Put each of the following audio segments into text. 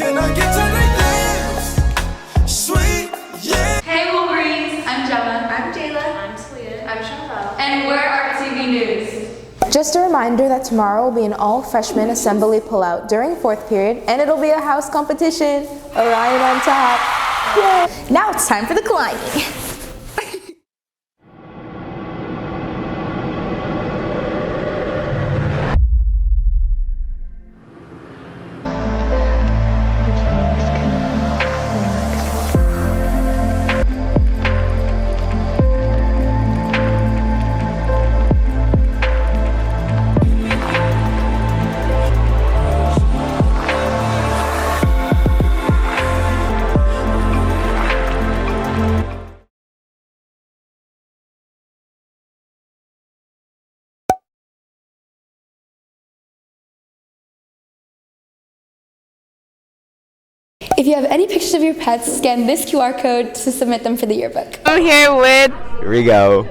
Can I get to the dance? Sweet, yeah. Hey Wolverines, I'm Gemma. I'm Jayla. I'm Talia. I'm Chantal. And we're RTV News. Just a reminder that tomorrow will be an all-freshman assembly pullout during fourth period, and it'll be a house competition. Orion on top. Yay! Now it's time for the climbing. If you have any pictures of your pets, scan this QR code to submit them for the yearbook. I'm here with Rigo.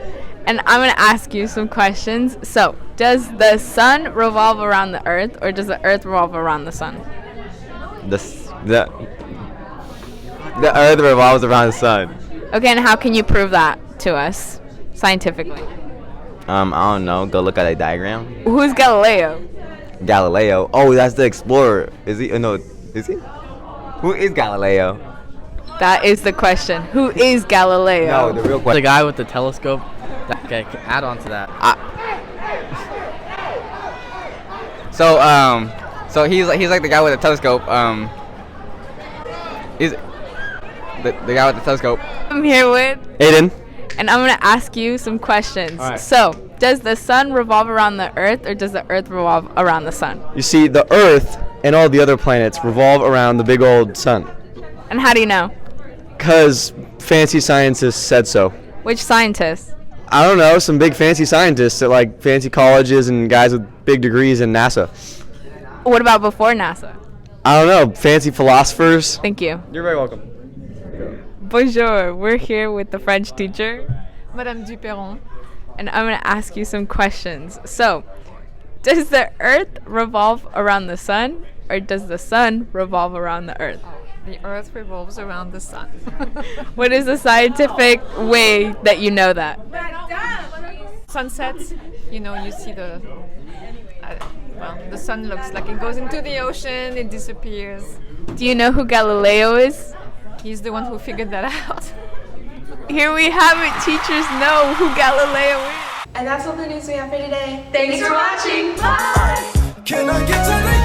and I'm going to ask you some questions. So, does the sun revolve around the earth or does the earth revolve around the sun? The earth revolves around the sun. Okay, and how can you prove that to us scientifically? I don't know. Go look at a diagram. Who's Galileo? Galileo. Oh, that's the explorer. Is he? No, is he? Who is Galileo? That is the question. Who is Galileo? No, the real The question. guy with the telescope. Okay, add on to that. So he's like the guy with the telescope. He's the guy with the telescope. I'm here with, Aiden. and I'm going to ask you some questions. All right. So, does the sun revolve around the earth or does the earth revolve around the sun? You see, the Earth and all the other planets revolve around the big old sun. And how do you know? Because fancy scientists said so. Which scientists? I don't know, some big fancy scientists at like fancy colleges and guys with big degrees in NASA. What about before NASA? I don't know, fancy philosophers. Thank you. You're very welcome. Bonjour, we're here with the French teacher, Madame Duperron. and I'm going to ask you some questions. So, does the earth revolve around the sun or does the sun revolve around the earth? The earth revolves around the sun. What is the scientific way that you know that? Sunset, you know, you see the sun looks like it goes into the ocean, it disappears. Do you know who Galileo is? He's the one who figured that out. Here we have it, teachers know who Galileo is. And that's all the news we have for today. Thanks for watching. Bye! Can I get to the